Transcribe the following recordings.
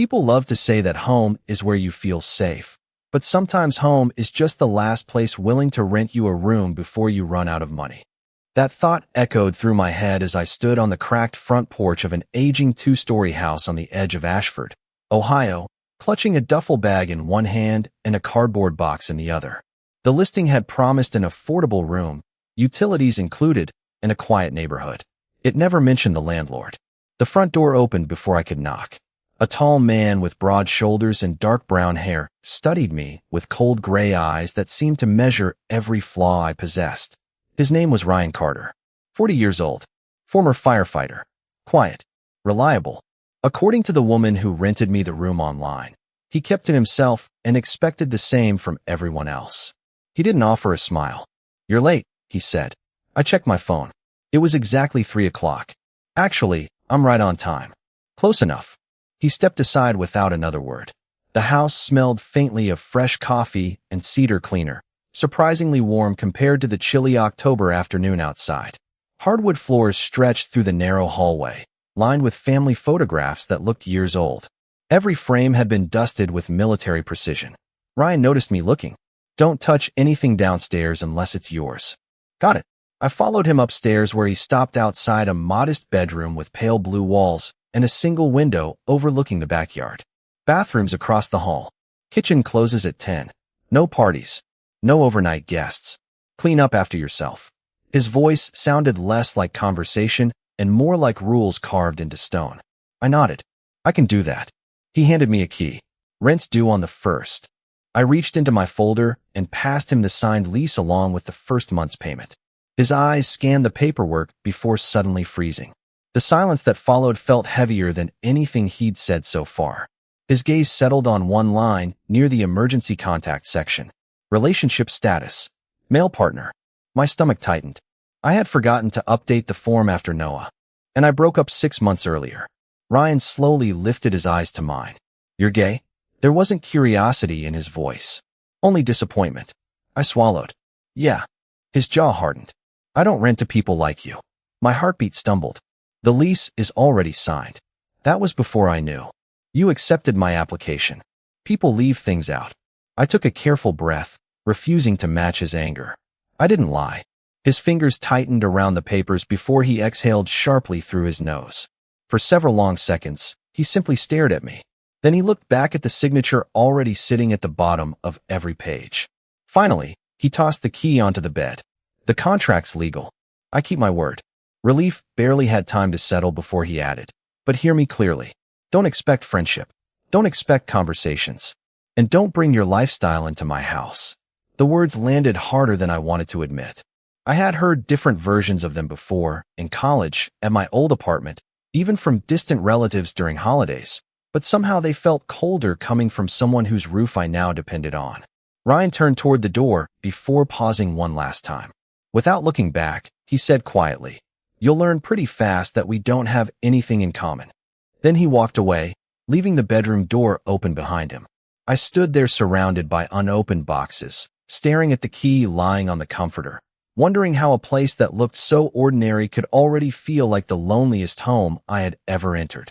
People love to say that home is where you feel safe, but sometimes home is just the last place willing to rent you a room before you run out of money. That thought echoed through my head as I stood on the cracked front porch of an aging two-story house on the edge of Ashford, Ohio, clutching a duffel bag in one hand and a cardboard box in the other. The listing had promised an affordable room, utilities included, and a quiet neighborhood. It never mentioned the landlord. The front door opened before I could knock. A tall man with broad shoulders and dark brown hair studied me with cold gray eyes that seemed to measure every flaw I possessed. His name was Ryan Carter, 40 years old, former firefighter, quiet, reliable. According to the woman who rented me the room online, he kept to himself and expected the same from everyone else. He didn't offer a smile. "You're late," he said. I checked my phone. It was exactly 3 o'clock. "Actually, I'm right on time." "Close enough." He stepped aside without another word. The house smelled faintly of fresh coffee and cedar cleaner, surprisingly warm compared to the chilly October afternoon outside. Hardwood floors stretched through the narrow hallway, lined with family photographs that looked years old. Every frame had been dusted with military precision. Ryan noticed me looking. "Don't touch anything downstairs unless it's yours." "Got it." I followed him upstairs where he stopped outside a modest bedroom with pale blue walls and a single window overlooking the backyard. Bathrooms across the hall. Kitchen closes at 10. No parties. No overnight guests. Clean up after yourself. His voice sounded less like conversation and more like rules carved into stone. I nodded. "I can do that." He handed me a key. "Rent's due on the 1st. I reached into my folder and passed him the signed lease along with the first month's payment. His eyes scanned the paperwork before suddenly freezing. The silence that followed felt heavier than anything he'd said so far. His gaze settled on one line near the emergency contact section. Relationship status. Male partner. My stomach tightened. I had forgotten to update the form after Noah, and I broke up 6 months earlier. Ryan slowly lifted his eyes to mine. "You're gay?" There wasn't curiosity in his voice, only disappointment. I swallowed. "Yeah." His jaw hardened. "I don't rent to people like you." My heartbeat stumbled. "The lease is already signed." That was before I knew. "You accepted my application." People leave things out. I took a careful breath, refusing to match his anger. I didn't lie. His fingers tightened around the papers before he exhaled sharply through his nose. For several long seconds, he simply stared at me. Then he looked back at the signature already sitting at the bottom of every page. Finally, he tossed the key onto the bed. "The contract's legal. I keep my word." Relief barely had time to settle before he added, "But hear me clearly. Don't expect friendship. Don't expect conversations. And don't bring your lifestyle into my house." The words landed harder than I wanted to admit. I had heard different versions of them before, in college, at my old apartment, even from distant relatives during holidays, but somehow they felt colder coming from someone whose roof I now depended on. Ryan turned toward the door before pausing one last time. Without looking back, he said quietly, "You'll learn pretty fast that we don't have anything in common." Then he walked away, leaving the bedroom door open behind him. I stood there surrounded by unopened boxes, staring at the key lying on the comforter, wondering how a place that looked so ordinary could already feel like the loneliest home I had ever entered.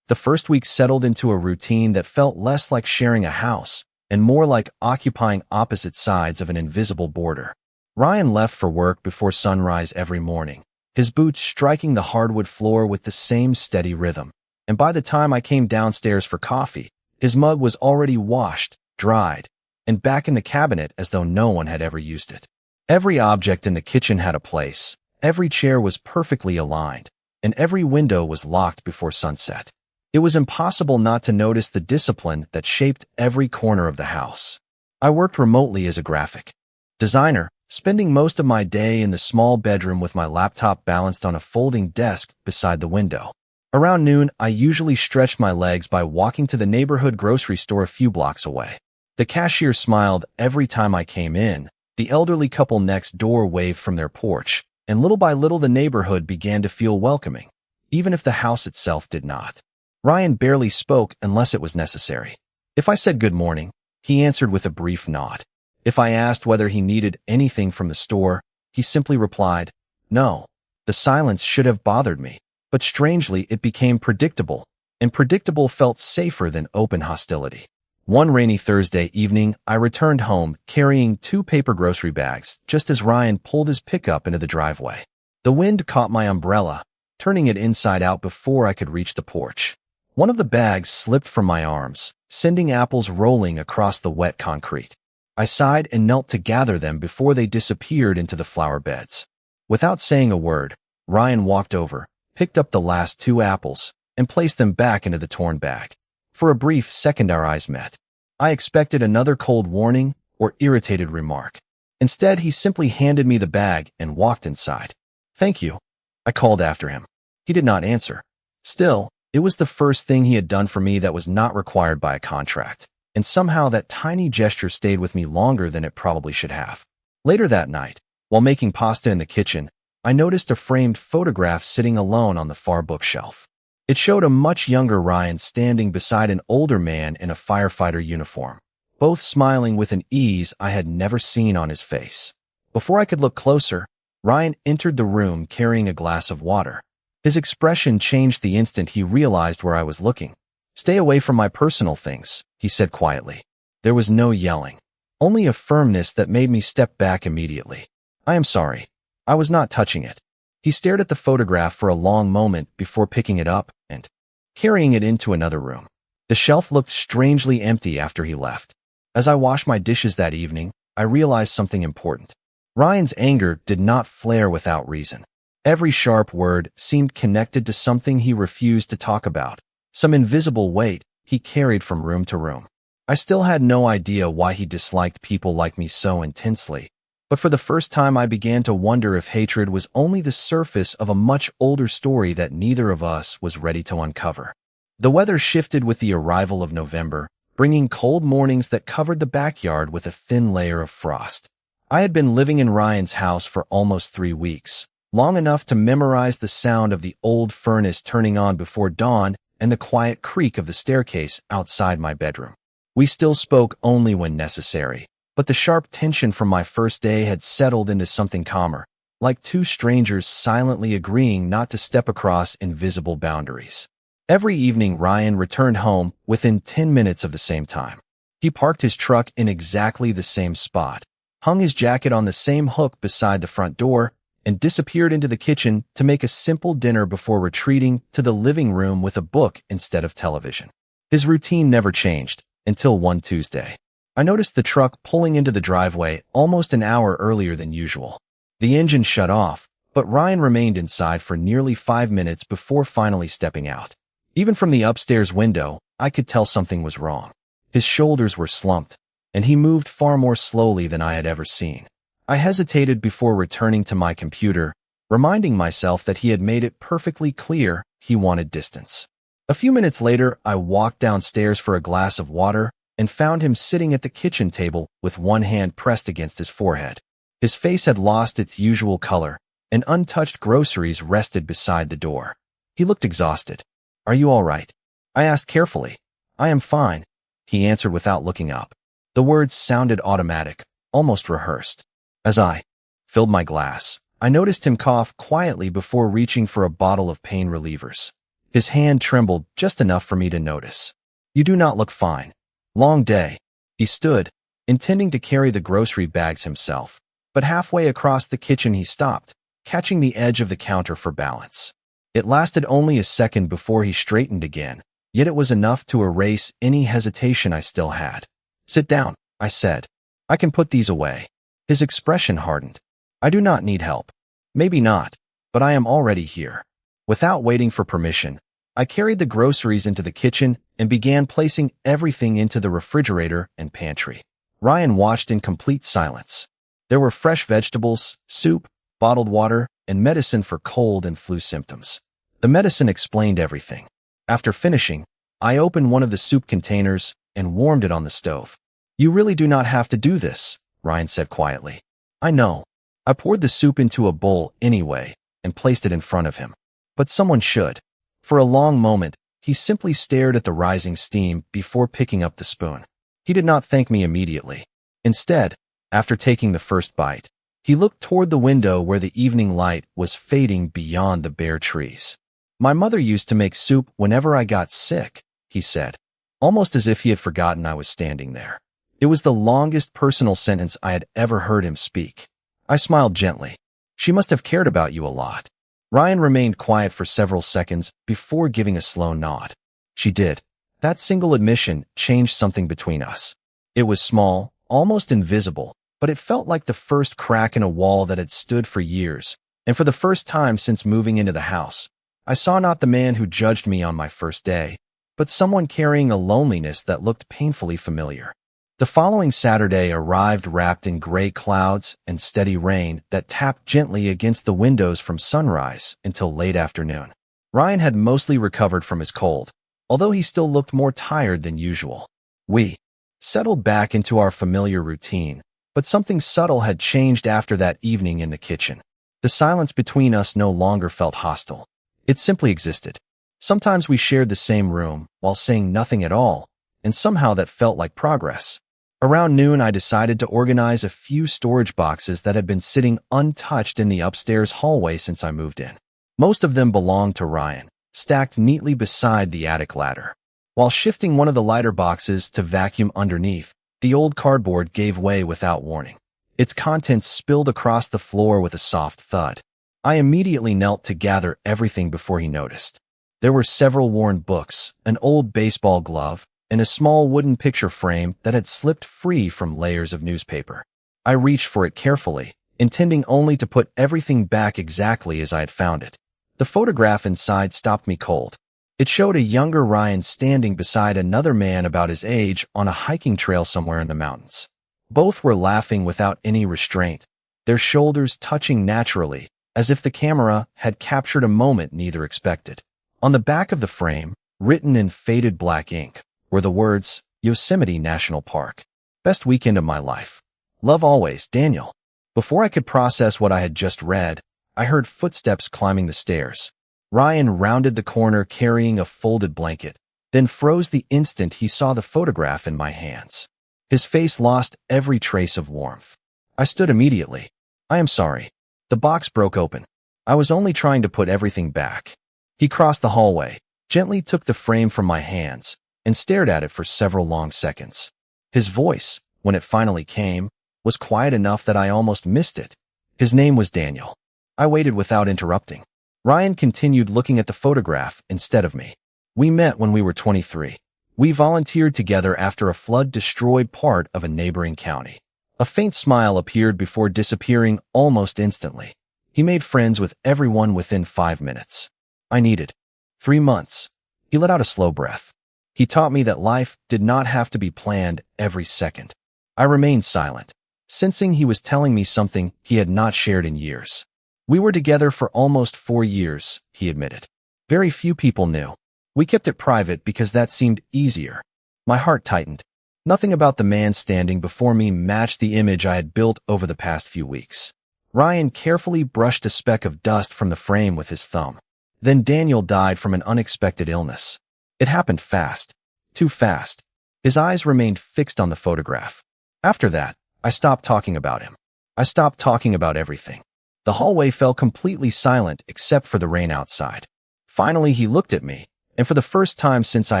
The first week settled into a routine that felt less like sharing a house and more like occupying opposite sides of an invisible border. Ryan left for work before sunrise every morning, his boots striking the hardwood floor with the same steady rhythm. And by the time I came downstairs for coffee, his mug was already washed, dried, and back in the cabinet as though no one had ever used it. Every object in the kitchen had a place, every chair was perfectly aligned, and every window was locked before sunset. It was impossible not to notice the discipline that shaped every corner of the house. I worked remotely as a graphic designer, spending most of my day in the small bedroom with my laptop balanced on a folding desk beside the window. Around noon, I usually stretched my legs by walking to the neighborhood grocery store a few blocks away. The cashier smiled every time I came in, the elderly couple next door waved from their porch, and little by little the neighborhood began to feel welcoming, even if the house itself did not. Ryan barely spoke unless it was necessary. If I said good morning, he answered with a brief nod. If I asked whether he needed anything from the store, he simply replied, "No." The silence should have bothered me, but strangely it became predictable, and predictable felt safer than open hostility. One rainy Thursday evening, I returned home carrying 2 paper grocery bags just as Ryan pulled his pickup into the driveway. The wind caught my umbrella, turning it inside out before I could reach the porch. One of the bags slipped from my arms, sending apples rolling across the wet concrete. I sighed and knelt to gather them before they disappeared into the flower beds. Without saying a word, Ryan walked over, picked up the last 2 apples, and placed them back into the torn bag. For a brief second our eyes met. I expected another cold warning or irritated remark. Instead, he simply handed me the bag and walked inside. "Thank you," I called after him. He did not answer. Still, it was the first thing he had done for me that was not required by a contract, and somehow that tiny gesture stayed with me longer than it probably should have. Later that night, while making pasta in the kitchen, I noticed a framed photograph sitting alone on the far bookshelf. It showed a much younger Ryan standing beside an older man in a firefighter uniform, both smiling with an ease I had never seen on his face. Before I could look closer, Ryan entered the room carrying a glass of water. His expression changed the instant he realized where I was looking. "Stay away from my personal things," he said quietly. There was no yelling, only a firmness that made me step back immediately. "I am sorry. I was not touching it." He stared at the photograph for a long moment before picking it up and carrying it into another room. The shelf looked strangely empty after he left. As I washed my dishes that evening, I realized something important. Ryan's anger did not flare without reason. Every sharp word seemed connected to something he refused to talk about, some invisible weight he carried from room to room. I still had no idea why he disliked people like me so intensely, but for the first time I began to wonder if hatred was only the surface of a much older story that neither of us was ready to uncover. The weather shifted with the arrival of November, bringing cold mornings that covered the backyard with a thin layer of frost. I had been living in Ryan's house for almost 3 weeks, long enough to memorize the sound of the old furnace turning on before dawn and the quiet creak of the staircase outside my bedroom. We still spoke only when necessary, but the sharp tension from my first day had settled into something calmer, like 2 strangers silently agreeing not to step across invisible boundaries. Every evening Ryan returned home within 10 minutes of the same time. He parked his truck in exactly the same spot, hung his jacket on the same hook beside the front door, and disappeared into the kitchen to make a simple dinner before retreating to the living room with a book instead of television. His routine never changed until one Tuesday. I noticed the truck pulling into the driveway almost an hour earlier than usual. The engine shut off, but Ryan remained inside for nearly 5 minutes before finally stepping out. Even from the upstairs window, I could tell something was wrong. His shoulders were slumped, and he moved far more slowly than I had ever seen. I hesitated before returning to my computer, reminding myself that he had made it perfectly clear he wanted distance. A few minutes later, I walked downstairs for a glass of water and found him sitting at the kitchen table with one hand pressed against his forehead. His face had lost its usual color, and untouched groceries rested beside the door. He looked exhausted. "Are you all right?" I asked carefully. "I am fine," he answered without looking up. The words sounded automatic, almost rehearsed. As I filled my glass, I noticed him cough quietly before reaching for a bottle of pain relievers. His hand trembled just enough for me to notice. "You do not look fine. Long day." He stood, intending to carry the grocery bags himself, but halfway across the kitchen he stopped, catching the edge of the counter for balance. It lasted only a second before he straightened again, yet it was enough to erase any hesitation I still had. "Sit down," I said. "I can put these away." His expression hardened. "I do not need help." "Maybe not, but I am already here." Without waiting for permission, I carried the groceries into the kitchen and began placing everything into the refrigerator and pantry. Ryan watched in complete silence. There were fresh vegetables, soup, bottled water, and medicine for cold and flu symptoms. The medicine explained everything. After finishing, I opened one of the soup containers and warmed it on the stove. "You really do not have to do this," Ryan said quietly. "I know." I poured the soup into a bowl anyway and placed it in front of him. But someone should. For a long moment, he simply stared at the rising steam before picking up the spoon. He did not thank me immediately. Instead, after taking the first bite, he looked toward the window where the evening light was fading beyond the bare trees. My mother used to make soup whenever I got sick, he said, almost as if he had forgotten I was standing there. It was the longest personal sentence I had ever heard him speak. I smiled gently. She must have cared about you a lot. Ryan remained quiet for several seconds before giving a slow nod. She did. That single admission changed something between us. It was small, almost invisible, but it felt like the first crack in a wall that had stood for years, and for the first time since moving into the house, I saw not the man who judged me on my first day, but someone carrying a loneliness that looked painfully familiar. The following Saturday arrived wrapped in gray clouds and steady rain that tapped gently against the windows from sunrise until late afternoon. Ryan had mostly recovered from his cold, although he still looked more tired than usual. We settled back into our familiar routine, but something subtle had changed after that evening in the kitchen. The silence between us no longer felt hostile. It simply existed. Sometimes we shared the same room while saying nothing at all, and somehow that felt like progress. Around noon, I decided to organize a few storage boxes that had been sitting untouched in the upstairs hallway since I moved in. Most of them belonged to Ryan, stacked neatly beside the attic ladder. While shifting one of the lighter boxes to vacuum underneath, the old cardboard gave way without warning. Its contents spilled across the floor with a soft thud. I immediately knelt to gather everything before he noticed. There were several worn books, an old baseball glove, and a small wooden picture frame that had slipped free from layers of newspaper. I reached for it carefully, intending only to put everything back exactly as I had found it. The photograph inside stopped me cold. It showed a younger Ryan standing beside another man about his age on a hiking trail somewhere in the mountains. Both were laughing without any restraint, their shoulders touching naturally, as if the camera had captured a moment neither expected. On the back of the frame, written in faded black ink, were the words, Yosemite National Park. Best weekend of my life. Love always, Daniel. Before I could process what I had just read, I heard footsteps climbing the stairs. Ryan rounded the corner carrying a folded blanket, then froze the instant he saw the photograph in my hands. His face lost every trace of warmth. I stood immediately. I am sorry. The box broke open. I was only trying to put everything back. He crossed the hallway, gently took the frame from my hands, and stared at it for several long seconds. His voice, when it finally came, was quiet enough that I almost missed it. His name was Daniel. I waited without interrupting. Ryan continued looking at the photograph instead of me. We met when we were 23. We volunteered together after a flood destroyed part of a neighboring county. A faint smile appeared before disappearing almost instantly. He made friends with everyone within 5 minutes. I needed 3 months. He let out a slow breath. He taught me that life did not have to be planned every second. I remained silent, sensing he was telling me something he had not shared in years. We were together for almost 4 years, he admitted. Very few people knew. We kept it private because that seemed easier. My heart tightened. Nothing about the man standing before me matched the image I had built over the past few weeks. Ryan carefully brushed a speck of dust from the frame with his thumb. Then Daniel died from an unexpected illness. It happened fast. Too fast. His eyes remained fixed on the photograph. After that, I stopped talking about him. I stopped talking about everything. The hallway fell completely silent except for the rain outside. Finally, he looked at me, and for the first time since I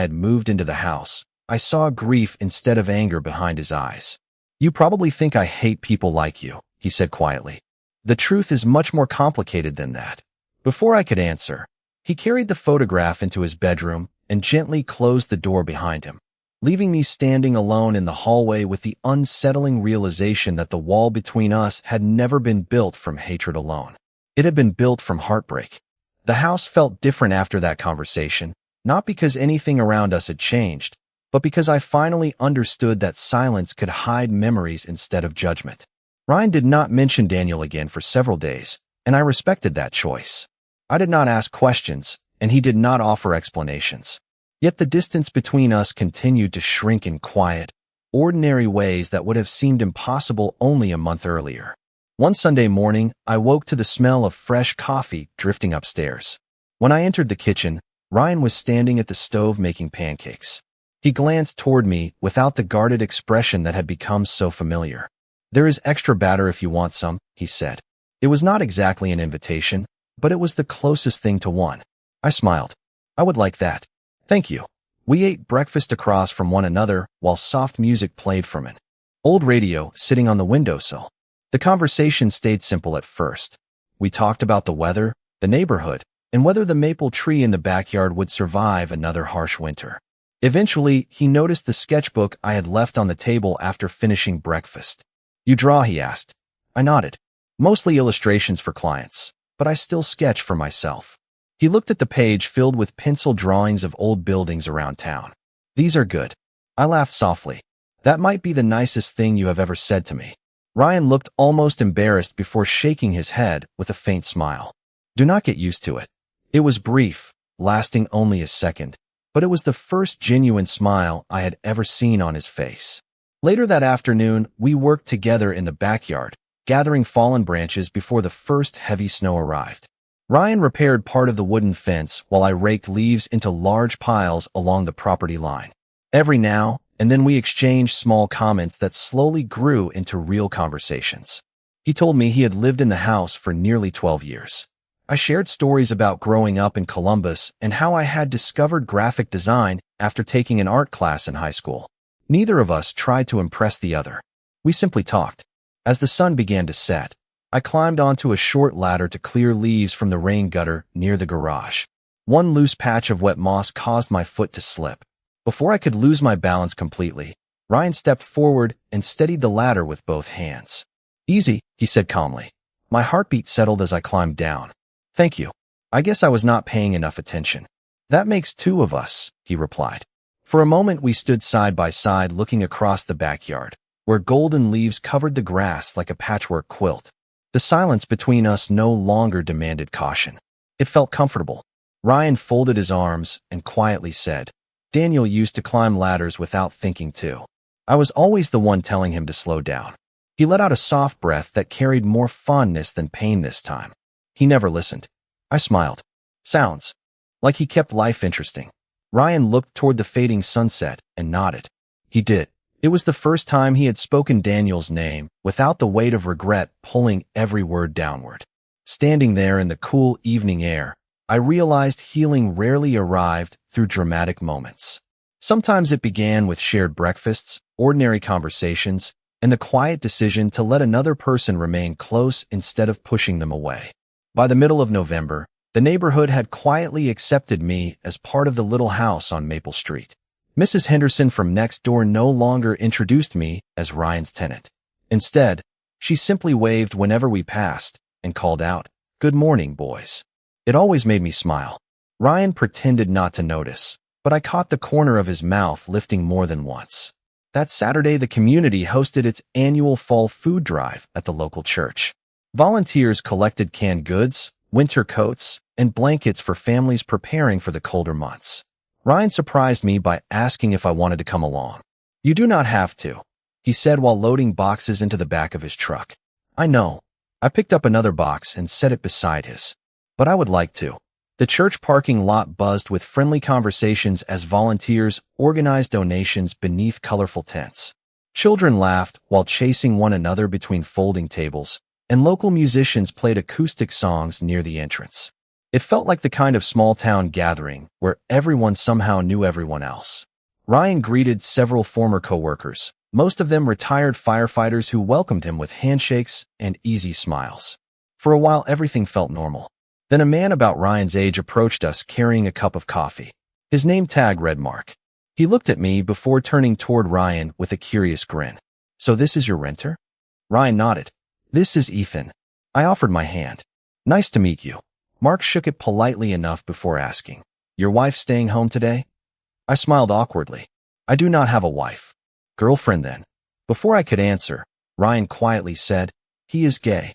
had moved into the house, I saw grief instead of anger behind his eyes. You probably think I hate people like you, he said quietly. The truth is much more complicated than that. Before I could answer, he carried the photograph into his bedroom and gently closed the door behind him, leaving me standing alone in the hallway with the unsettling realization that the wall between us had never been built from hatred alone. It had been built from heartbreak. The house felt different after that conversation, not because anything around us had changed, but because I finally understood that silence could hide memories instead of judgment. Ryan did not mention Daniel again for several days, and I respected that choice. I did not ask questions, and he did not offer explanations. Yet the distance between us continued to shrink in quiet, ordinary ways that would have seemed impossible only a month earlier. One Sunday morning, I woke to the smell of fresh coffee drifting upstairs. When I entered the kitchen, Ryan was standing at the stove making pancakes. He glanced toward me without the guarded expression that had become so familiar. There is extra batter if you want some, he said. It was not exactly an invitation, but it was the closest thing to one. I I smiled. I would like that. Thank you. We ate breakfast across from one another while soft music played from an old radio sitting on the windowsill. The conversation stayed simple at first. We talked about the weather, the neighborhood, and whether the maple tree in the backyard would survive another harsh winter. Eventually, he noticed the sketchbook I had left on the table after finishing breakfast. You draw, he asked. I nodded. Mostly illustrations for clients, but I still sketch for myself. He looked at the page filled with pencil drawings of old buildings around town. These are good. I laughed softly. That might be the nicest thing you have ever said to me. Ryan looked almost embarrassed before shaking his head with a faint smile. Do not get used to it. It was brief, lasting only a second, but it was the first genuine smile I had ever seen on his face. Later that afternoon, we worked together in the backyard, gathering fallen branches before the first heavy snow arrived. Ryan repaired part of the wooden fence while I raked leaves into large piles along the property line. Every now and then we exchanged small comments that slowly grew into real conversations. He told me he had lived in the house for nearly 12 years. I shared stories about growing up in Columbus and how I had discovered graphic design after taking an art class in high school. Neither of us tried to impress the other. We simply talked. As the sun began to set, I climbed onto a short ladder to clear leaves from the rain gutter near the garage. One loose patch of wet moss caused my foot to slip. Before I could lose my balance completely, Ryan stepped forward and steadied the ladder with both hands. Easy, he said calmly. My heartbeat settled as I climbed down. Thank you. I guess I was not paying enough attention. That makes two of us, he replied. For a moment we stood side by side looking across the backyard, where golden leaves covered the grass like a patchwork quilt. The silence between us no longer demanded caution. It felt comfortable. Ryan folded his arms and quietly said, Daniel used to climb ladders without thinking too. I was always the one telling him to slow down. He let out a soft breath that carried more fondness than pain this time. He never listened. I smiled. Sounds like he kept life interesting. Ryan looked toward the fading sunset and nodded. He did. It was the first time he had spoken Daniel's name without the weight of regret pulling every word downward. Standing there in the cool evening air, I realized healing rarely arrived through dramatic moments. Sometimes it began with shared breakfasts, ordinary conversations, and the quiet decision to let another person remain close instead of pushing them away. By the middle of November, the neighborhood had quietly accepted me as part of the little house on Maple Street. Mrs. Henderson from next door no longer introduced me as Ryan's tenant. Instead, she simply waved whenever we passed and called out, Good morning, boys. It always made me smile. Ryan pretended not to notice, but I caught the corner of his mouth lifting more than once. That Saturday, the community hosted its annual fall food drive at the local church. Volunteers collected canned goods, winter coats, and blankets for families preparing for the colder months. Ryan surprised me by asking if I wanted to come along. You do not have to, he said while loading boxes into the back of his truck. I know. I picked up another box and set it beside his. But I would like to. The church parking lot buzzed with friendly conversations as volunteers organized donations beneath colorful tents. Children laughed while chasing one another between folding tables, and local musicians played acoustic songs near the entrance. It felt like the kind of small-town gathering where everyone somehow knew everyone else. Ryan greeted several former coworkers, most of them retired firefighters who welcomed him with handshakes and easy smiles. For a while, everything felt normal. Then a man about Ryan's age approached us carrying a cup of coffee. His name tag read Mark. He looked at me before turning toward Ryan with a curious grin. So this is your renter? Ryan nodded. This is Ethan. I offered my hand. Nice to meet you. Mark shook it politely enough before asking, Your wife staying home today? I smiled awkwardly. I do not have a wife. Girlfriend then. Before I could answer, Ryan quietly said, He is gay.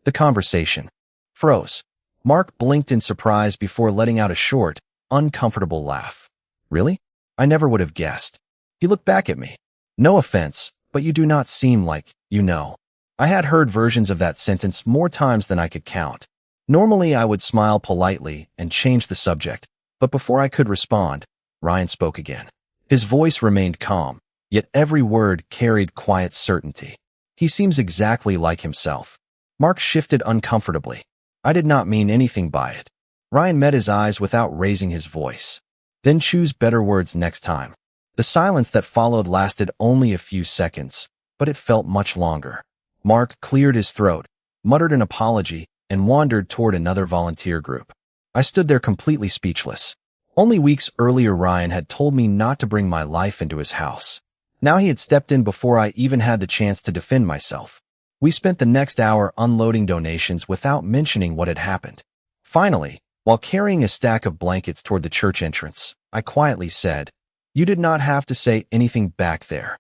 The conversation froze. Mark blinked in surprise before letting out a short, uncomfortable laugh. Really? I never would have guessed. He looked back at me. No offense, but you do not seem like, you know. I had heard versions of that sentence more times than I could count. Normally, I would smile politely and change the subject, but before I could respond, Ryan spoke again. His voice remained calm, yet every word carried quiet certainty. He seems exactly like himself. Mark shifted uncomfortably. I did not mean anything by it. Ryan met his eyes without raising his voice. Then choose better words next time. The silence that followed lasted only a few seconds, but it felt much longer. Mark cleared his throat, muttered an apology, and wandered toward another volunteer group. I stood there completely speechless. Only weeks earlier Ryan had told me not to bring my life into his house. Now he had stepped in before I even had the chance to defend myself. We spent the next hour unloading donations without mentioning what had happened. Finally, while carrying a stack of blankets toward the church entrance, I quietly said, "You did not have to say anything back there."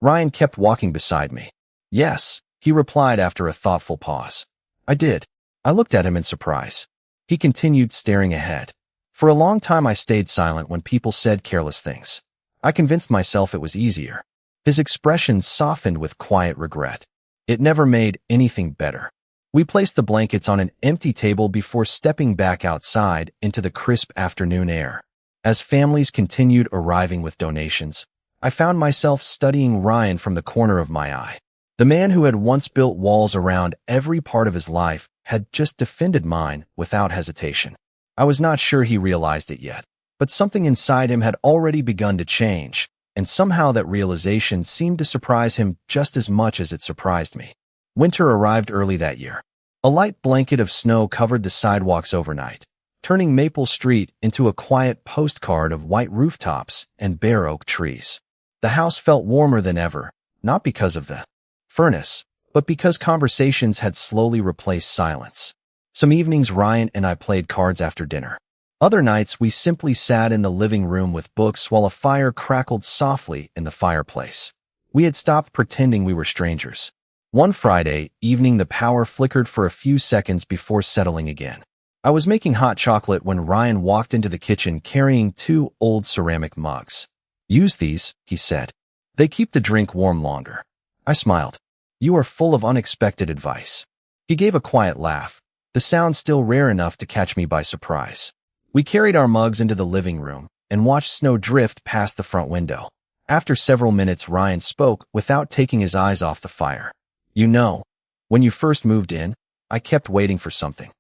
Ryan kept walking beside me. "Yes," he replied after a thoughtful pause. "I did." I looked at him in surprise. He continued staring ahead. For a long time I stayed silent when people said careless things. I convinced myself it was easier. His expression softened with quiet regret. It never made anything better. We placed the blankets on an empty table before stepping back outside into the crisp afternoon air. As families continued arriving with donations, I found myself studying Ryan from the corner of my eye. The man who had once built walls around every part of his life had just defended mine without hesitation. I was not sure he realized it yet, but something inside him had already begun to change, and somehow that realization seemed to surprise him just as much as it surprised me. Winter arrived early that year. A light blanket of snow covered the sidewalks overnight, turning Maple Street into a quiet postcard of white rooftops and bare oak trees. The house felt warmer than ever, not because of the furnace, but because conversations had slowly replaced silence. Some evenings Ryan and I played cards after dinner. Other nights we simply sat in the living room with books while a fire crackled softly in the fireplace. We had stopped pretending we were strangers. One Friday evening the power flickered for a few seconds before settling again. I was making hot chocolate when Ryan walked into the kitchen carrying 2 old ceramic mugs. "Use these," he said. "They keep the drink warm longer." I smiled. "You are full of unexpected advice." He gave a quiet laugh, the sound still rare enough to catch me by surprise. We carried our mugs into the living room and watched snow drift past the front window. After several minutes Ryan spoke without taking his eyes off the fire. "You know, when you first moved in, I kept waiting for something."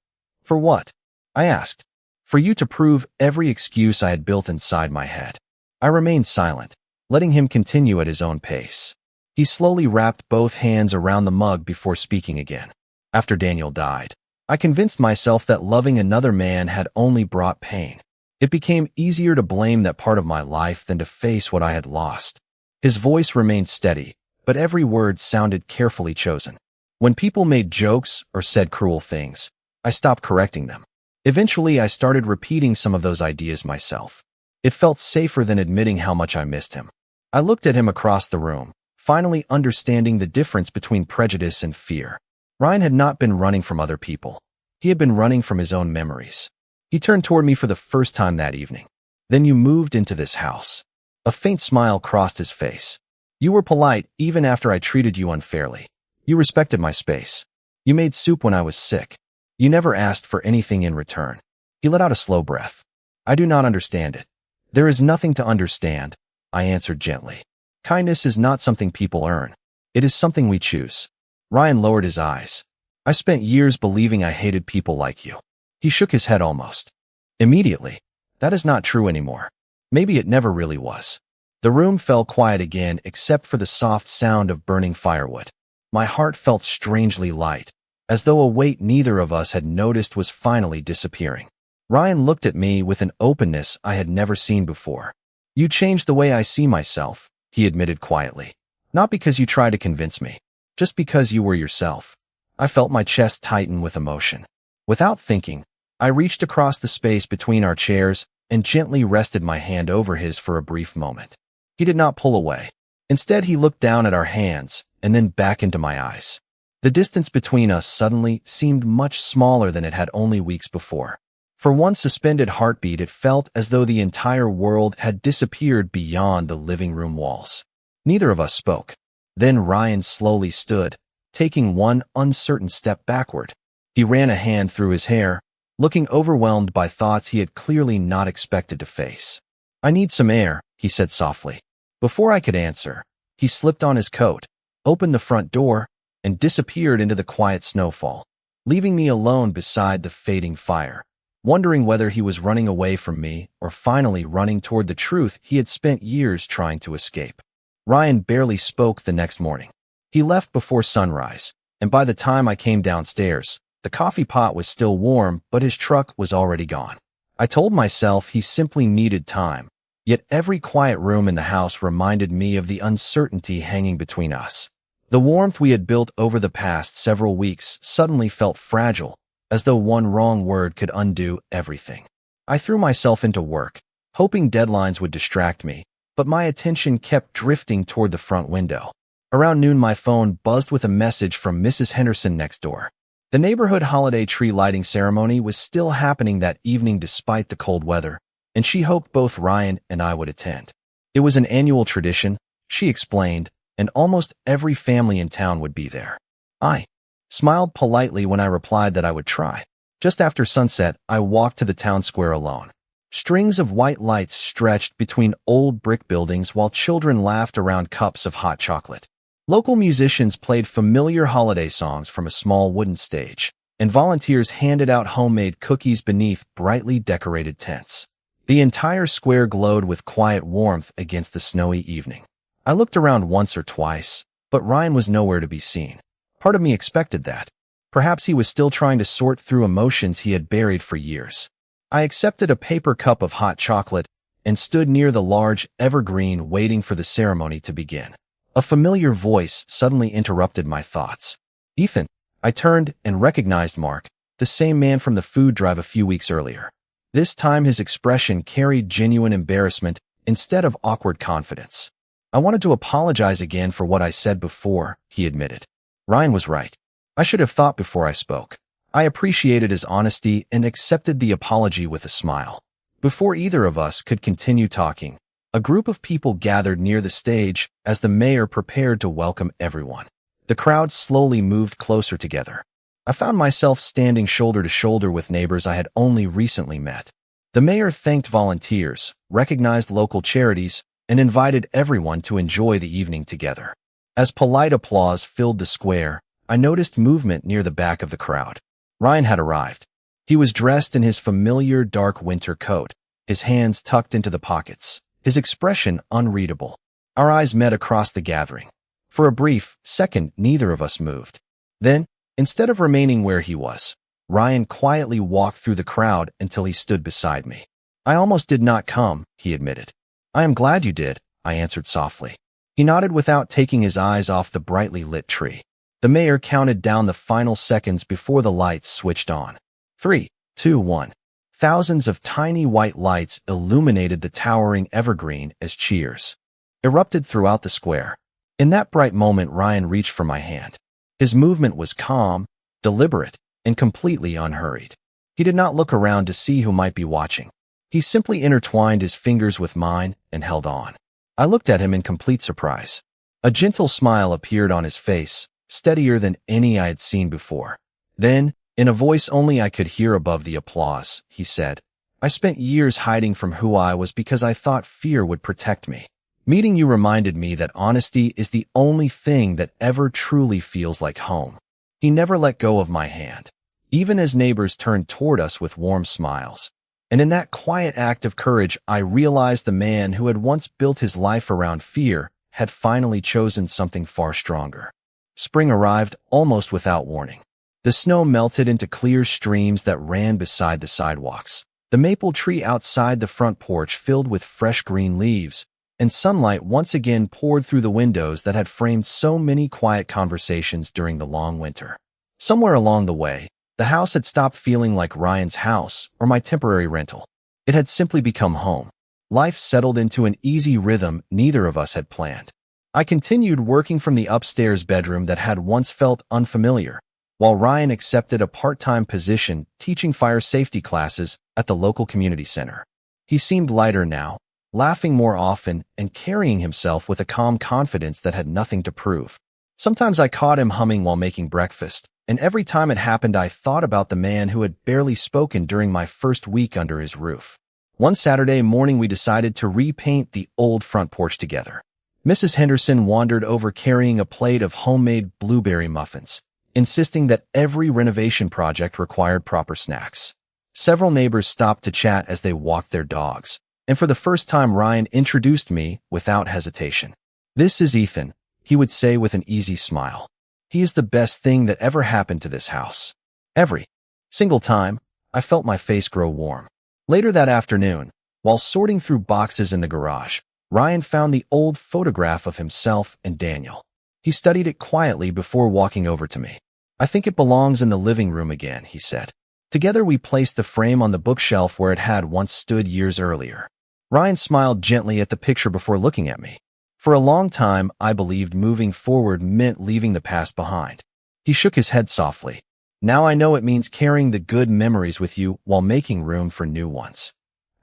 "For what?" I asked. "For you to prove every excuse I had built inside my head." I remained silent, letting him continue at his own pace. He slowly wrapped both hands around the mug before speaking again. "After Daniel died, I convinced myself that loving another man had only brought pain. It became easier to blame that part of my life than to face what I had lost." His voice remained steady, but every word sounded carefully chosen. When people made jokes or said cruel things, I stopped correcting them. Eventually, I started repeating some of those ideas myself. It felt safer than admitting how much I missed him. I looked at him across the room, finally understanding the difference between prejudice and fear. Ryan had not been running from other people. He had been running from his own memories. He turned toward me for the first time that evening. "Then you moved into this house." A faint smile crossed his face. "You were polite even after I treated you unfairly. You respected my space. You made soup when I was sick. You never asked for anything in return." He let out a slow breath. "I do not understand it." "There is nothing to understand," I answered gently. "Kindness is not something people earn. It is something we choose." Ryan lowered his eyes. "I spent years believing I hated people like you." He shook his head almost immediately. "That is not true anymore. Maybe it never really was." The room fell quiet again except for the soft sound of burning firewood. My heart felt strangely light, as though a weight neither of us had noticed was finally disappearing. Ryan looked at me with an openness I had never seen before. "You changed the way I see myself," he admitted quietly. "Not because you tried to convince me, just because you were yourself." I felt my chest tighten with emotion. Without thinking, I reached across the space between our chairs and gently rested my hand over his for a brief moment. He did not pull away. Instead, he looked down at our hands and then back into my eyes. The distance between us suddenly seemed much smaller than it had only weeks before. For one suspended heartbeat, it felt as though the entire world had disappeared beyond the living room walls. Neither of us spoke. Then Ryan slowly stood, taking one uncertain step backward. He ran a hand through his hair, looking overwhelmed by thoughts he had clearly not expected to face. "I need some air," he said softly. Before I could answer, he slipped on his coat, opened the front door, and disappeared into the quiet snowfall, leaving me alone beside the fading fire. wondering whether he was running away from me or finally running toward the truth he had spent years trying to escape. Ryan barely spoke the next morning. He left before sunrise, and by the time I came downstairs, the coffee pot was still warm, but his truck was already gone. I told myself he simply needed time, yet every quiet room in the house reminded me of the uncertainty hanging between us. The warmth we had built over the past several weeks suddenly felt fragile, as though one wrong word could undo everything. I threw myself into work, hoping deadlines would distract me, but my attention kept drifting toward the front window. Around noon, my phone buzzed with a message from Mrs. Henderson next door. The neighborhood holiday tree lighting ceremony was still happening that evening despite the cold weather, and she hoped both Ryan and I would attend. It was an annual tradition, she explained, and almost every family in town would be there. I smiled politely when I replied that I would try. Just after sunset, I walked to the town square alone. Strings of white lights stretched between old brick buildings while children laughed around cups of hot chocolate. Local musicians played familiar holiday songs from a small wooden stage, and volunteers handed out homemade cookies beneath brightly decorated tents. The entire square glowed with quiet warmth against the snowy evening. I looked around once or twice, but Ryan was nowhere to be seen. Part of me expected that. Perhaps he was still trying to sort through emotions he had buried for years. I accepted a paper cup of hot chocolate and stood near the large evergreen waiting for the ceremony to begin. A familiar voice suddenly interrupted my thoughts. "Ethan." I turned and recognized Mark, the same man from the food drive a few weeks earlier. This time his expression carried genuine embarrassment instead of awkward confidence. "I wanted to apologize again for what I said before," he admitted. Ryan was right. I should have thought before I spoke. I appreciated his honesty and accepted the apology with a smile. Before either of us could continue talking, a group of people gathered near the stage as the mayor prepared to welcome everyone. The crowd slowly moved closer together. I found myself standing shoulder to shoulder with neighbors I had only recently met. The mayor thanked volunteers, recognized local charities, and invited everyone to enjoy the evening together. As polite applause filled the square, I noticed movement near the back of the crowd. Ryan had arrived. He was dressed in his familiar dark winter coat, his hands tucked into the pockets, his expression unreadable. Our eyes met across the gathering. For a brief second, neither of us moved. Then, instead of remaining where he was, Ryan quietly walked through the crowd until he stood beside me. "I almost did not come," he admitted. "I am glad you did," I answered softly. He nodded without taking his eyes off the brightly lit tree. The mayor counted down the final seconds before the lights switched on. 3, 2, 1. Thousands of tiny white lights illuminated the towering evergreen as cheers erupted throughout the square. In that bright moment, Ryan reached for my hand. His movement was calm, deliberate, and completely unhurried. He did not look around to see who might be watching. He simply intertwined his fingers with mine and held on. I looked at him in complete surprise. A gentle smile appeared on his face, steadier than any I had seen before. Then, in a voice only I could hear above the applause, he said, "I spent years hiding from who I was because I thought fear would protect me. Meeting you reminded me that honesty is the only thing that ever truly feels like home." He never let go of my hand, even as neighbors turned toward us with warm smiles. And in that quiet act of courage, I realized the man who had once built his life around fear had finally chosen something far stronger. Spring arrived almost without warning. The snow melted into clear streams that ran beside the sidewalks. The maple tree outside the front porch filled with fresh green leaves, and sunlight once again poured through the windows that had framed so many quiet conversations during the long winter. Somewhere along the way, the house had stopped feeling like Ryan's house or my temporary rental. It had simply become home. Life settled into an easy rhythm neither of us had planned. I continued working from the upstairs bedroom that had once felt unfamiliar, while Ryan accepted a part-time position teaching fire safety classes at the local community center. He seemed lighter now, laughing more often and carrying himself with a calm confidence that had nothing to prove. Sometimes I caught him humming while making breakfast, and every time it happened I thought about the man who had barely spoken during my first week under his roof. One Saturday morning we decided to repaint the old front porch together. Mrs. Henderson wandered over carrying a plate of homemade blueberry muffins, insisting that every renovation project required proper snacks. Several neighbors stopped to chat as they walked their dogs, and for the first time Ryan introduced me without hesitation. "This is Ethan," he would say with an easy smile. "He is the best thing that ever happened to this house." Every single time, I felt my face grow warm. Later that afternoon, while sorting through boxes in the garage, Ryan found the old photograph of himself and Daniel. He studied it quietly before walking over to me. "I think it belongs in the living room again," he said. Together we placed the frame on the bookshelf where it had once stood years earlier. Ryan smiled gently at the picture before looking at me. For a long time, I believed moving forward meant leaving the past behind. He shook his head softly. "Now I know it means carrying the good memories with you while making room for new ones."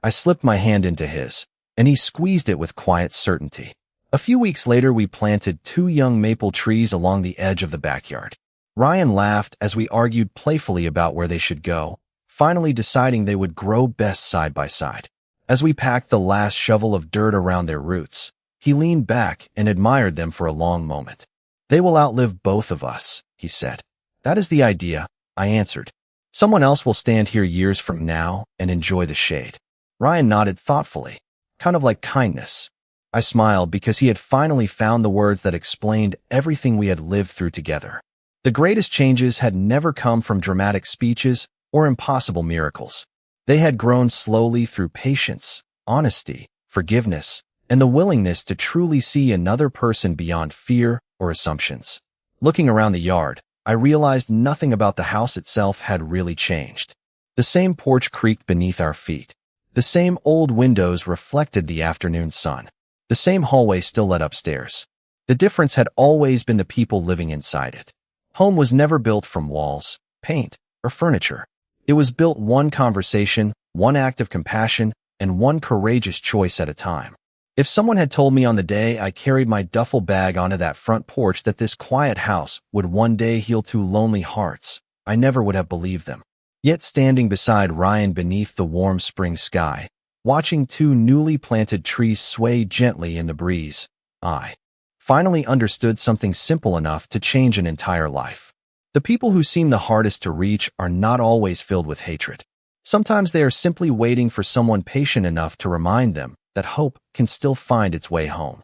I slipped my hand into his, and he squeezed it with quiet certainty. A few weeks later, we planted 2 young maple trees along the edge of the backyard. Ryan laughed as we argued playfully about where they should go, finally deciding they would grow best side by side. As we packed the last shovel of dirt around their roots, he leaned back and admired them for a long moment. "They will outlive both of us," he said. "That is the idea," I answered. "Someone else will stand here years from now and enjoy the shade." Ryan nodded thoughtfully, kind of like kindness. I smiled because he had finally found the words that explained everything we had lived through together. The greatest changes had never come from dramatic speeches or impossible miracles. They had grown slowly through patience, honesty, forgiveness, and the willingness to truly see another person beyond fear or assumptions. Looking around the yard, I realized nothing about the house itself had really changed. The same porch creaked beneath our feet. The same old windows reflected the afternoon sun. The same hallway still led upstairs. The difference had always been the people living inside it. Home was never built from walls, paint, or furniture. It was built one conversation, one act of compassion, and one courageous choice at a time. If someone had told me on the day I carried my duffel bag onto that front porch that this quiet house would one day heal 2 lonely hearts, I never would have believed them. Yet standing beside Ryan beneath the warm spring sky, watching 2 newly planted trees sway gently in the breeze, I finally understood something simple enough to change an entire life. The people who seem the hardest to reach are not always filled with hatred. Sometimes they are simply waiting for someone patient enough to remind them that hope can still find its way home.